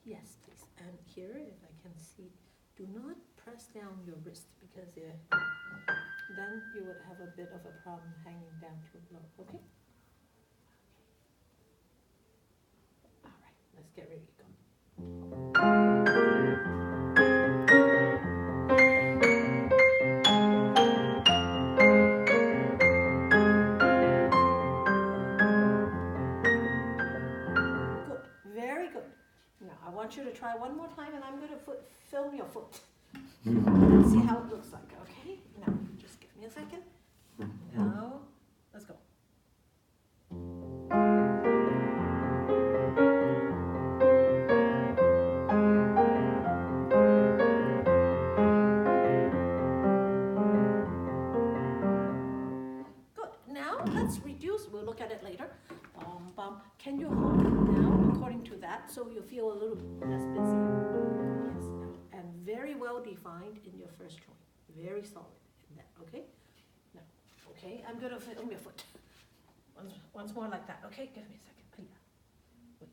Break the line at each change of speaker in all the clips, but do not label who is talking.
Yes, please. And here, if I can see, do not press down your wrist because then you would have a bit of a problem hanging down too low. Okay? All right, let's get ready to go. Good, very good. Now I want you to try one more time, and I'm going to film your foot. See how it looks like, okay? Now, just give me a second. Now, let's go. Good. Now, let's reduce. We'll look at it later. Can you hold it down according to that so you feel a little less busy? Yes. And very well defined in your first joint. Very solid in that, okay? Now, okay, I'm going to film your foot. Once more like that, okay? Give me a second. Wait.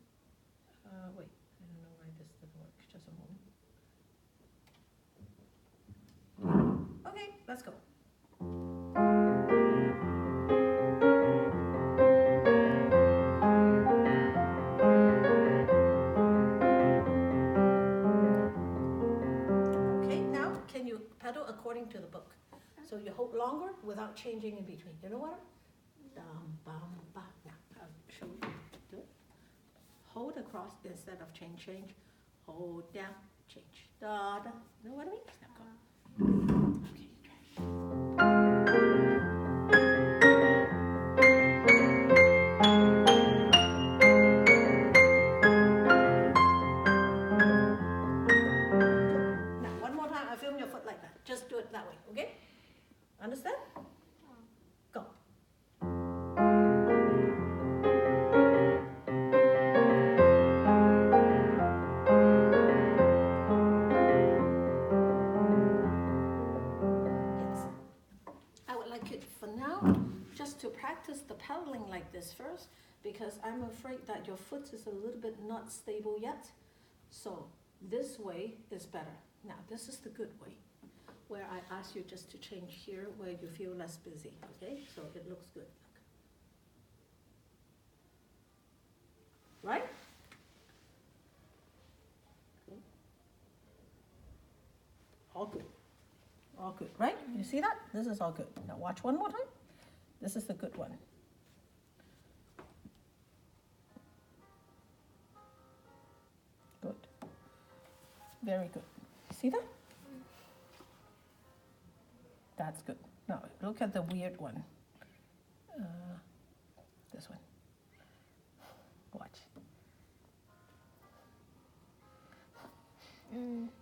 Wait. I don't know why this doesn't work. Just a moment. Okay, let's go. Okay, now can you pedal according to the book? So you hold longer without changing in between. You know what? Bum, ba. Now, I'll show you. Do it. Hold across instead of change. Hold down, change. Da, da. Know what I mean? Now go. Okay, try. Now, one more time, I film your foot like that. Just do it that way, okay? Understand? Go. To practice the pedaling like this first, because I'm afraid that your foot is a little bit not stable yet. So this way is better. Now this is the good way, where I ask you just to change here where you feel less busy, okay? So it looks good. Right? Okay. All good. All good, right? You see that? This is all good. Now watch one more time. This is the good one. Good. Very good. See that? That's good. Now look at the weird one. This one. Watch.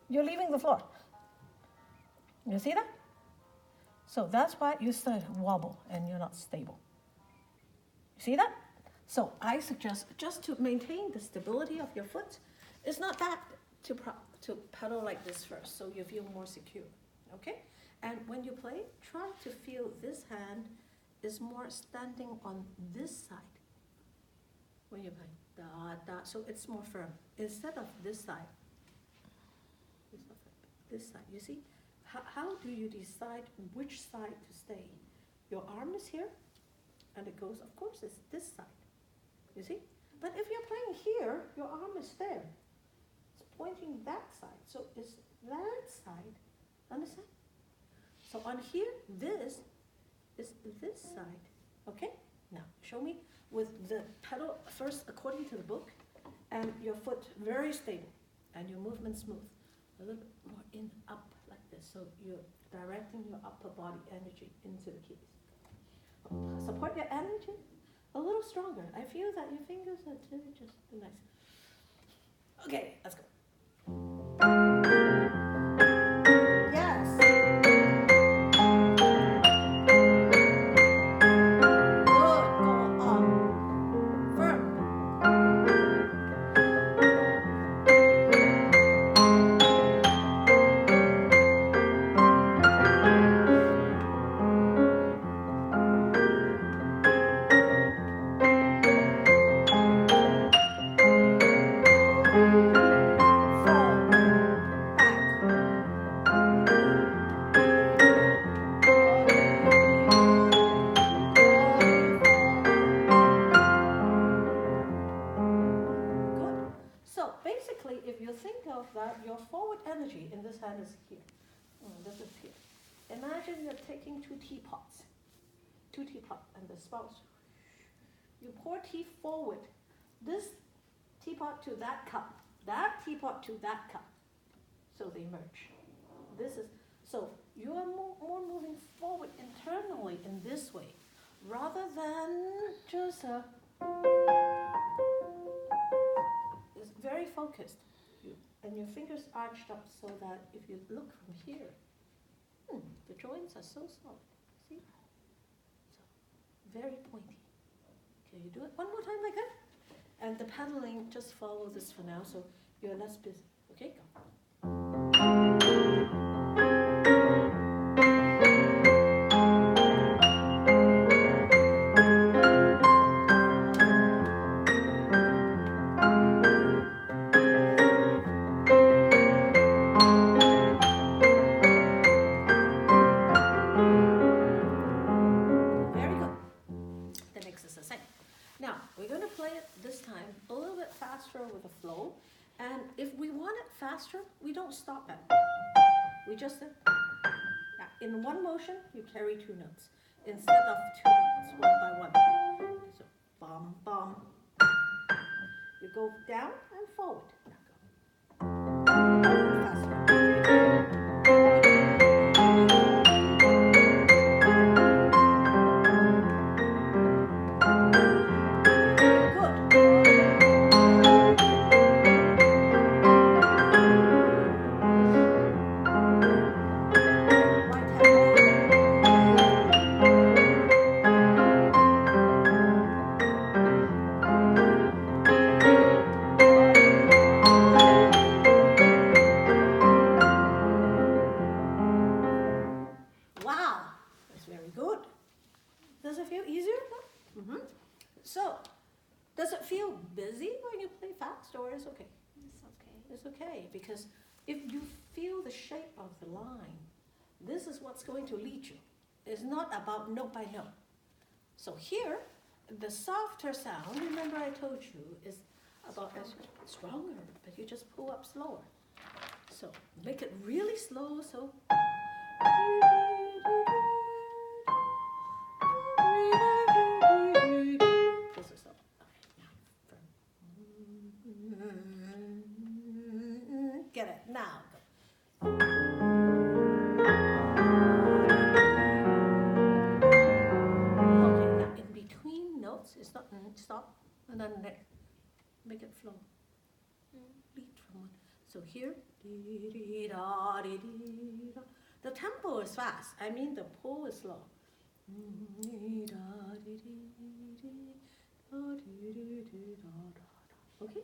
You're leaving the floor. You see that? So that's why you start to wobble and you're not stable. See that? So I suggest just to maintain the stability of your foot, it's not that to pedal like this first, so you feel more secure, okay? And when you play, try to feel this hand is more standing on this side when you play. Da, da, so it's more firm. Instead of this side, this side, you see? How do you decide which side to stay? Your arm is here, and it goes, of course, it's this side. You see? But if you're playing here, your arm is there. It's pointing that side, so it's that side. Understand? So on here, this is this side. Okay? Now, show me with the pedal first according to the book, and your foot very stable, and your movement smooth. A little bit more in, up, like this. So you're directing your upper body energy into the keys. Support your energy a little stronger. I feel that your fingers are just nice. Okay, let's go. Yes. Good. Go on. Firm. basically, if you think of that, your forward energy in this hand is here. This is here. Imagine you're taking two teapots, and the spout. You pour tea forward. This teapot to that cup, that teapot to that cup. So they merge. So you are more moving forward internally in this way, rather than just it's very focused. And your fingers arched up so that if you look from here, the joints are so solid. See? So very pointy. Can you do it one more time like that? And the paddling, just follow this for now, so you're less busy. Okay, go. With a flow, and if we want it faster, we don't stop it. We just in one motion you carry two notes instead of two notes one by one. So bum bum. You go down and forward. Now go. Faster. Because if you feel the shape of the line, this is what's going to lead you. It's not about note by note. So here, the softer sound, remember I told you, is about stronger, but you just pull up slower. So make it really slow, so. This is slow. Get it now. Okay, now in between notes, it's not stop, and then make it flow. Lead from one. So here, the tempo is fast. I mean the pull is slow. Okay.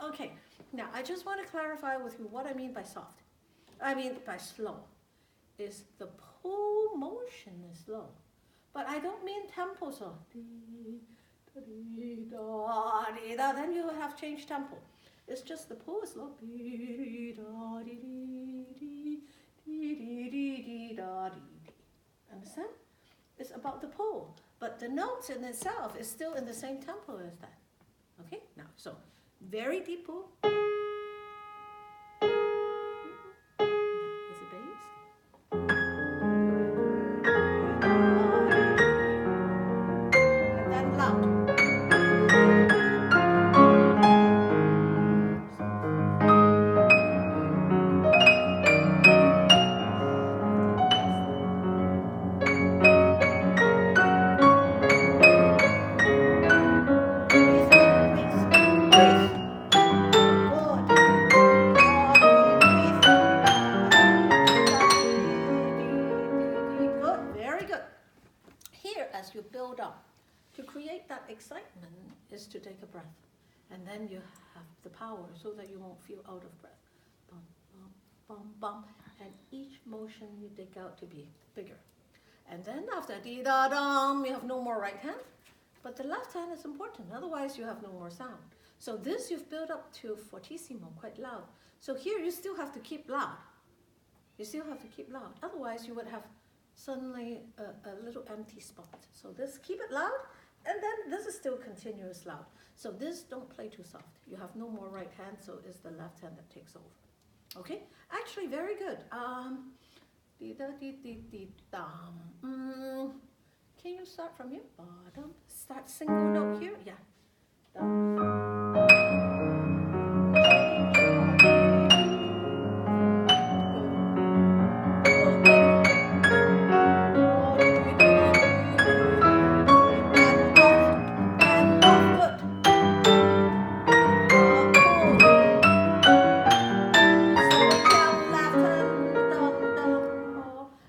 Okay, now I just want to clarify with you what I mean by soft. I mean by slow. Is the pull motion is slow. But I don't mean tempo slow. Then you have changed tempo. It's just the pull is slow. Understand? It's about the pull. But the notes in itself is still in the same tempo as that. Okay? Now, so very deep pull. Is it bass? And then loud. To create that excitement is to take a breath, and then you have the power so that you won't feel out of breath. Bum, bum, bum, bum, and each motion you dig out to be bigger. And then after dee-da-dum, you have no more right hand, but the left hand is important, otherwise you have no more sound. So this you've built up to fortissimo, quite loud. So here you still have to keep loud. You still have to keep loud, otherwise you would have suddenly a little empty spot. So this, keep it loud, and then this is still continuous loud. So this, don't play too soft. You have no more right hand, so it's the left hand that takes over. Okay? Actually, very good. Can you start from here? Start single note here. Yeah.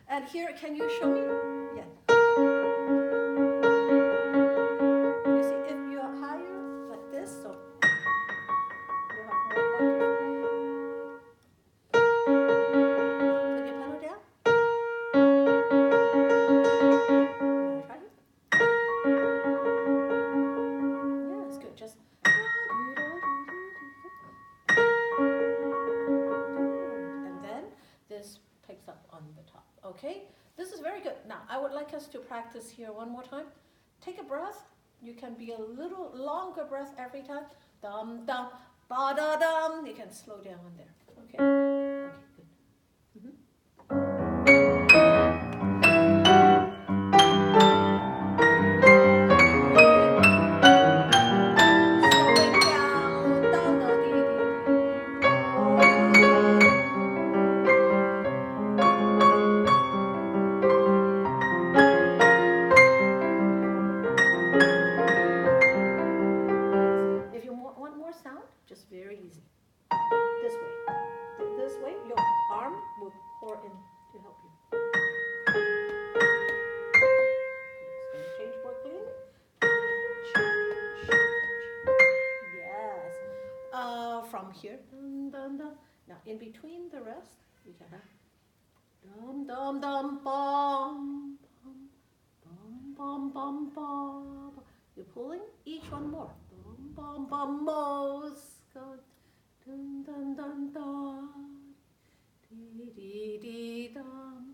And here, can you show me? Yeah. You see, if you're higher like this, so you have more pocket. Put your pedal down. Now try it. Yeah, it's good. Just. And then this picks up on the top. Okay, this is very good. Now, I would like us to practice here one more time. Take a breath. You can be a little longer breath every time. Dum, dum, ba, da, dum. You can slow down on there. Okay? Okay, good. Slowing down. Da, da, dee, dee, If you want more sound, just very easy. This way. This way, your arm will pour in to help you. It's going to change more clean. Yes. From here. Dun, dun, dun. Now, in between the rest, we can have dum, dum, dum, bum, bum, bum, bum, bum. You're pulling each one more. Bum, bum, bum, most. Dun, dun, dun, dun. Dee, dee, dee, dum.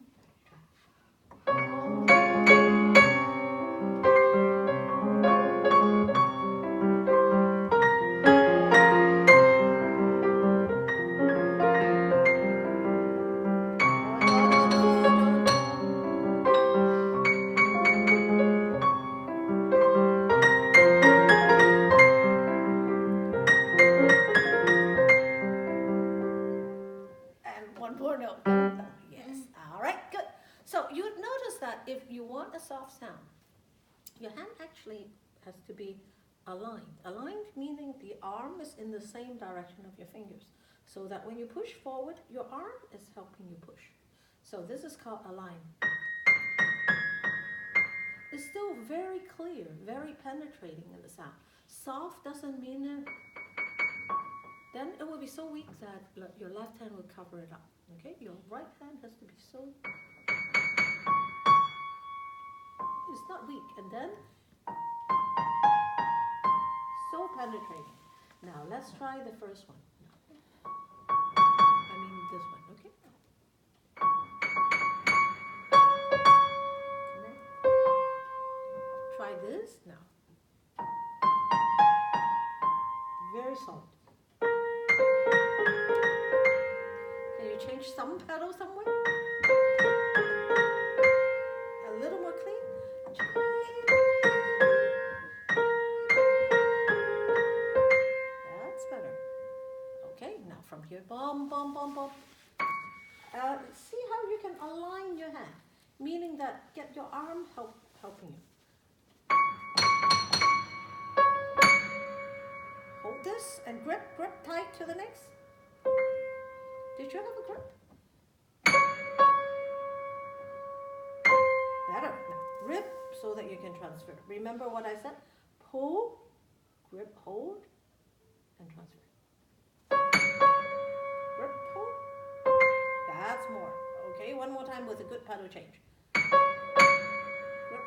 More note. Yes. All right, good. So you notice that if you want a soft sound, your hand actually has to be aligned. Aligned meaning the arm is in the same direction of your fingers, so that when you push forward, your arm is helping you push. So this is called align. It's still very clear, very penetrating in the sound. Soft doesn't mean it. Then it will be so weak that your left hand will cover it up. Okay, your right hand has to be so. It's not weak, and then so penetrating. Now let's try the first one. I mean this one. Okay. Try this now. Very soft. Can you change some pedal somewhere? A little more clean. That's better. Okay, now from here, bum, bum, bum, bum. See how you can align your hand, meaning that get your arm helping you. Hold this and grip tight to the next. Did you have a grip? Better. Now, grip so that you can transfer. Remember what I said? Pull, grip, hold, and transfer. Grip, pull, time with a good pedal change. Good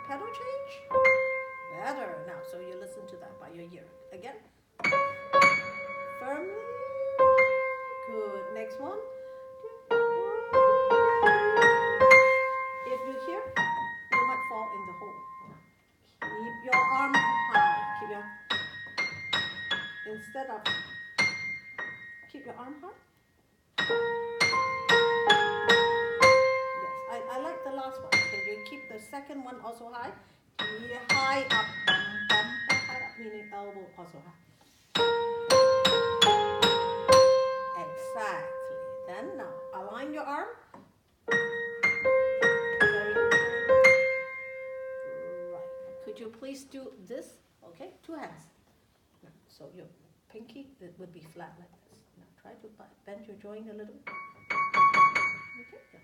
pedal change. Better. Now, so you listen to that by your ear. Again. Firmly. Good. Next one. If you hear, you might fall in the hole. Keep your arm high. Keep your, instead of, keep your arm high. Yes, I like the last one. Okay, you keep the second one also high. High up, high up, meaning elbow also high. Exactly. Then now, align your arm. Could you please do this? Okay, 2 hands. Now, so your pinky it would be flat like this. Now try to bend your joint a little bit. Okay, yeah.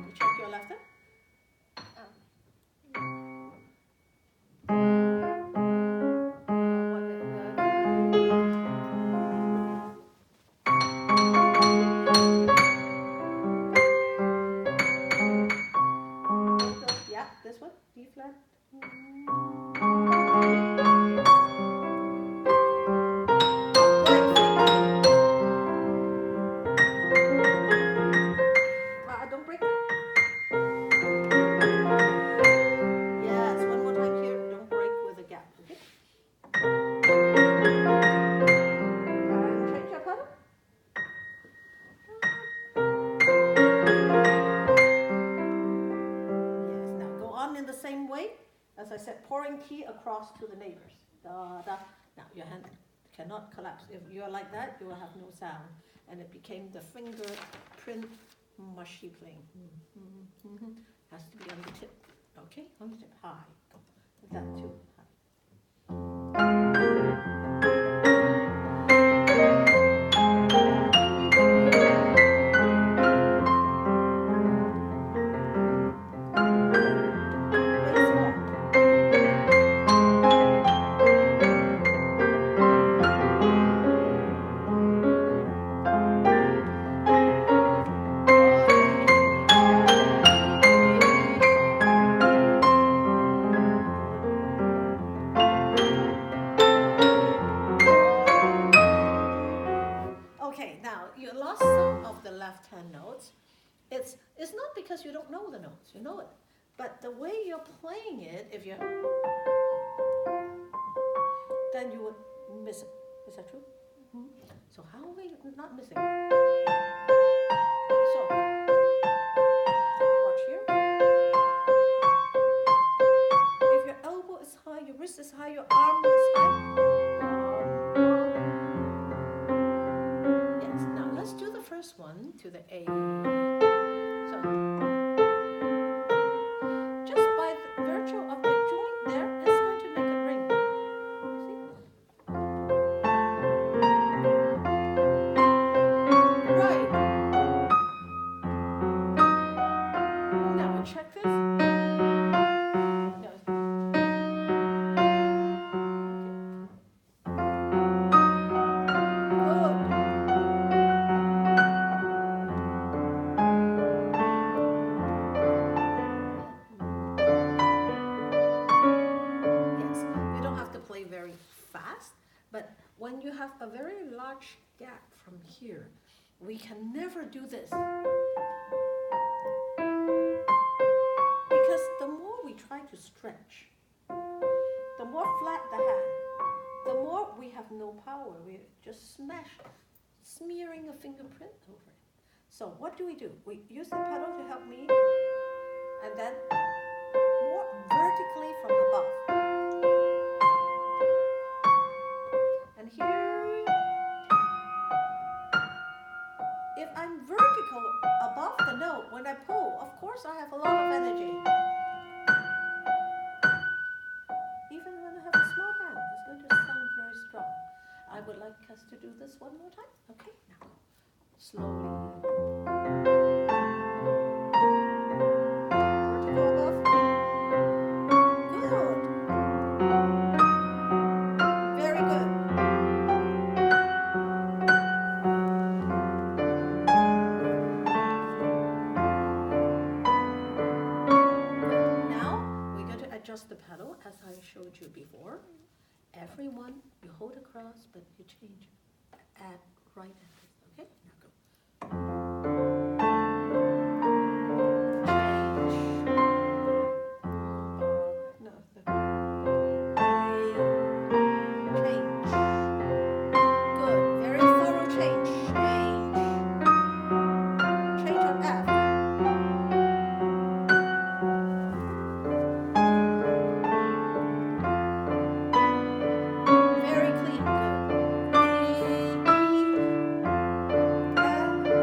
You check your left hand. Yeah, this one, D flat. Don't break it. Yes, one more time here. Don't break with a gap, okay? And change your pedal. Yes, now go on in the same way. As I said, pouring tea across to the neighbors. Da, da. Now your hand cannot collapse. If you're like that, you will have no sound. And it became the fingerprint mushy playing. Has to be on the tip. Okay, on the tip. High. Go. That too. High. Okay, now you lost some of the left hand notes. It's not because you don't know the notes, you know it. But the way you're playing it, if you then you would miss it. Is that true? So how are we not missing? So watch here. If your elbow is high, your wrist is high, your arm is high. Yes, now let's do the first one to the A. So just by the virtue of the joint there, it's going to make a ring. See? Right. Now check this. No. Very fast, but when you have a very large gap from here, we can never do this. Because the more we try to stretch, the more flat the hand, the more we have no power. We just smearing a fingerprint over it. So what do? We use the pedal to help me, and then more vertically from above. And here, if I'm vertical above the note, when I pull, of course I have a lot of energy. Even when I have a small hand, it's going to sound very strong. I would like us to do this one more time. Okay, now slowly. Vertical above. Good. Very good. you before. Everyone, you hold across, but you change at right angles. Okay, now go. Change. No, change. Good. Very thorough change. Change. Change on F. Very clean. Good.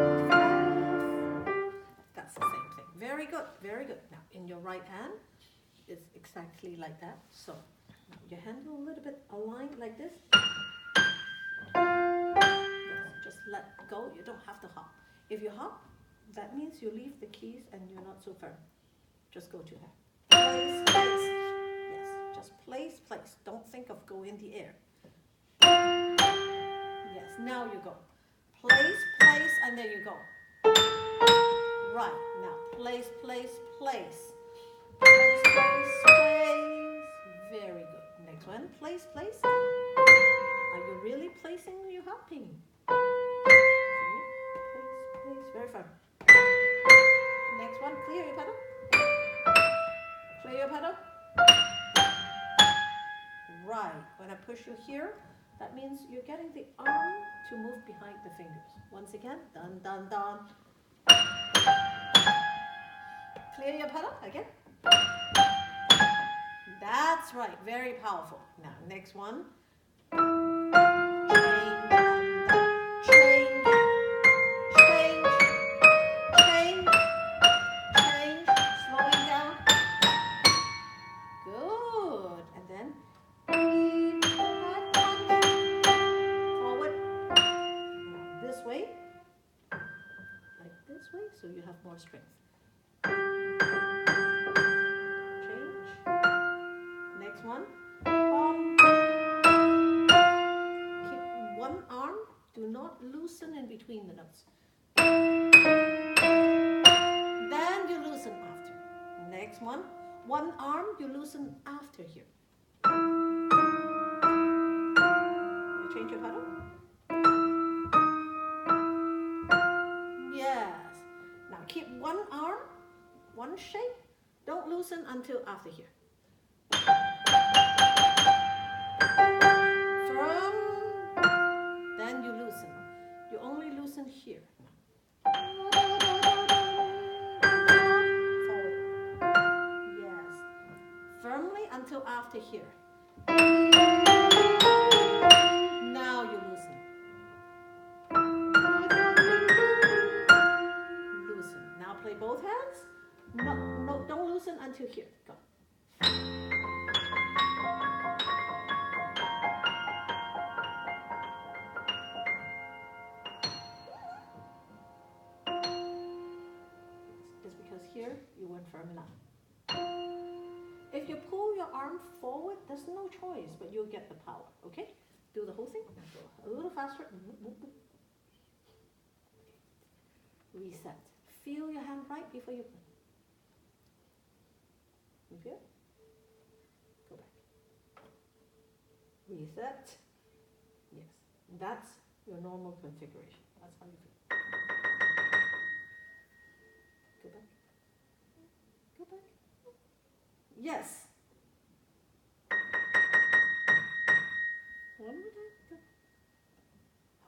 That's the same thing. Very good. Very good. Now, in your right hand, it's exactly like that. So, now your hand a little bit aligned like this. Yes, just let go. You don't have to hop. If you hop, that means you leave the keys and you're not so firm. Just go to her. Place, place. Yes, just place, place. Don't think of go in the air. Yes, now you go. Place, place, and there you go. Right, now place, place, place. Place, place, place. Very good. Next one, place, place. Are you really placing or are you hopping? Place, place, very firm. Next one, clear your pedal. Clear your pedal. Right, when I push you here, that means you're getting the arm to move behind the fingers. Once again, dun, dun, dun. Clear your pedal again. That's right, very powerful. Now, next one. Change, change, change, change, slowing down. Good. And then forward. This way. Like this way, so you have more strength. Change. Next one. Keep one arm. Do not loosen in between the notes. Then you loosen after. Next one. One arm, you loosen after here. You change your pedal. Yes. Now keep one arm, one shape. Don't loosen until after here. Firm. Then you loosen. You only loosen here. Forward. Yes. Firmly until after here. Now you loosen. Loosen. Now play both hands. No, no, don't loosen until here. Go. Just because here you weren't firm enough. If you pull your arm forward, there's no choice, but you'll get the power, okay? Do the whole thing. Now go a little faster. Reset. Feel your hand right before you play. You feel? Go back. Reset. Yes. That's your normal configuration. That's how you feel. Go back. Go back. Yes. One more time. Go.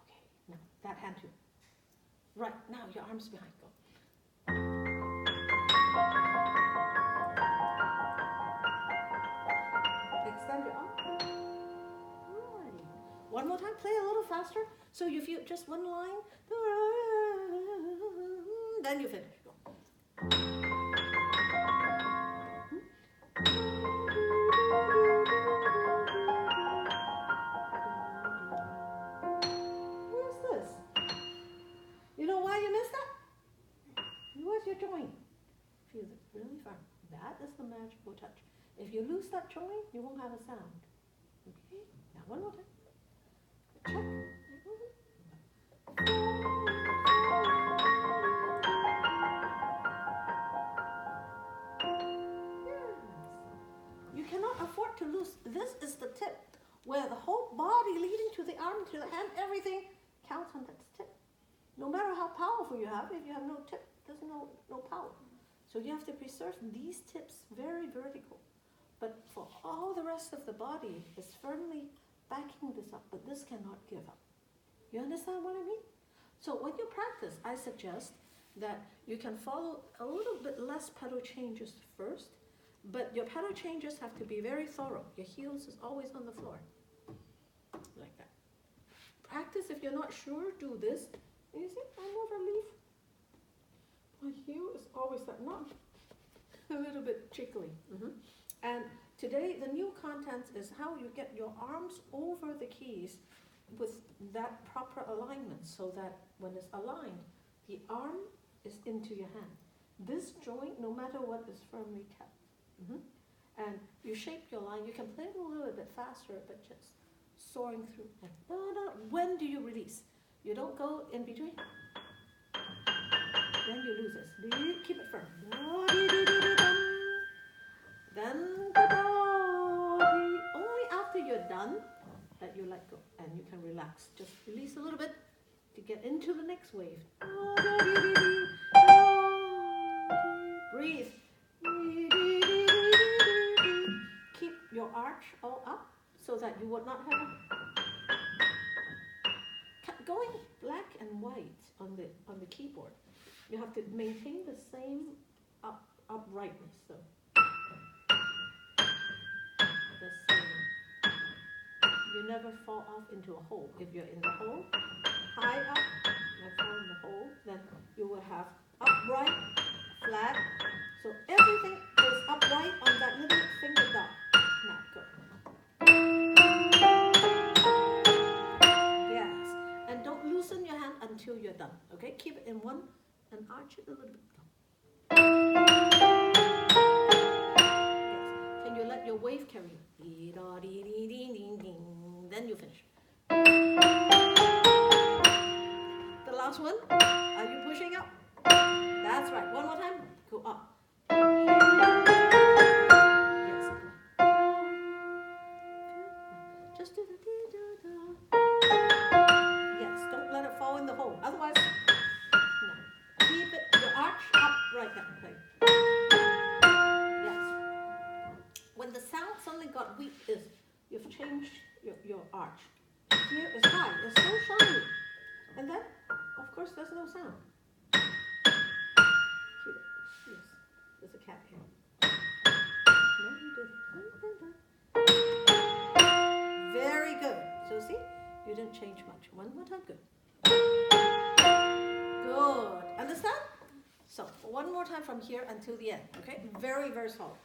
Okay. Now that hand too. Right. Now your arms behind. Go. Extend your arm. Right. One more time. Play a little faster. So you feel just one line. Then you finish. Go. Where's this? You know why you missed that? Where's your joint? Feel it really firm. That is the magical touch. If you lose that joint, you won't have a sound. Okay? Now one more time. Check. Yes. You cannot afford to lose this No matter how powerful you have, if you have no tip, there's no power. So you have to preserve these tips very vertical. But for all the rest of the body, it's firmly backing this up, but this cannot give up. You understand what I mean? So when you practice, I suggest that you can follow a little bit less pedal changes first, but your pedal changes have to be very thorough. Your heels is always on the floor, like that. Practice, if you're not sure, do this. You see, I never leave. My heel is always that, not a little bit jiggly. And today, the new content is how you get your arms over the keys with that proper alignment, so that when it's aligned, the arm is into your hand. This joint, no matter what, is firmly kept. And you shape your line. You can play it a little bit faster, but just soaring through. When do you release? You don't go in between. Then you lose this. Keep it firm. Then only after you're done that you let go and you can relax. Just release a little bit to get into the next wave. Breathe. Keep your arch all up so that you would not have going black and white on the keyboard. You have to maintain the same uprightness. So the same. You never fall off into a hole. If you're in the hole, high up, and fall in the hole, then you will have upright, flat. So everything is upright on that little finger dot. Now go. Yes. And don't loosen your hand until you're done. Okay? Keep it in one and arch it a little bit. Yes. Can you let your wave carry you? Then you finish. The last one. Are you pushing up? That's right. One more time. Go up. Yes. Just do the da-da-da. Yes. Don't let it fall in the hole. Otherwise, no. Keep it, your arch up right there. Yes. When the sound suddenly got weak, is you've changed your arch. Here is high. It's so shiny. And then, of course, there's no sound. Keep it. Yes. There's a cat here. No, you didn't. Very good. So see, you didn't change much. One more time. Good. Good. Understand? So one more time from here until the end. Okay? Very, very solid.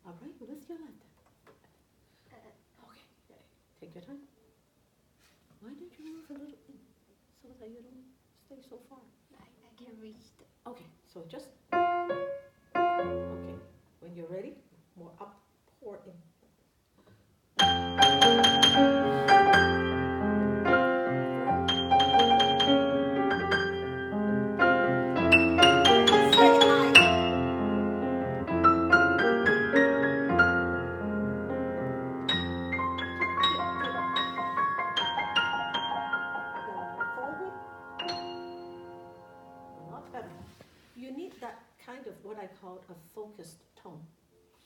All right. With your left. Okay. Take your time. Why don't you move a little in so that you don't stay so far?
I can reach it.
Okay, so just, okay, when you're ready, more up, pour in. You need that kind of what I call a focused tone.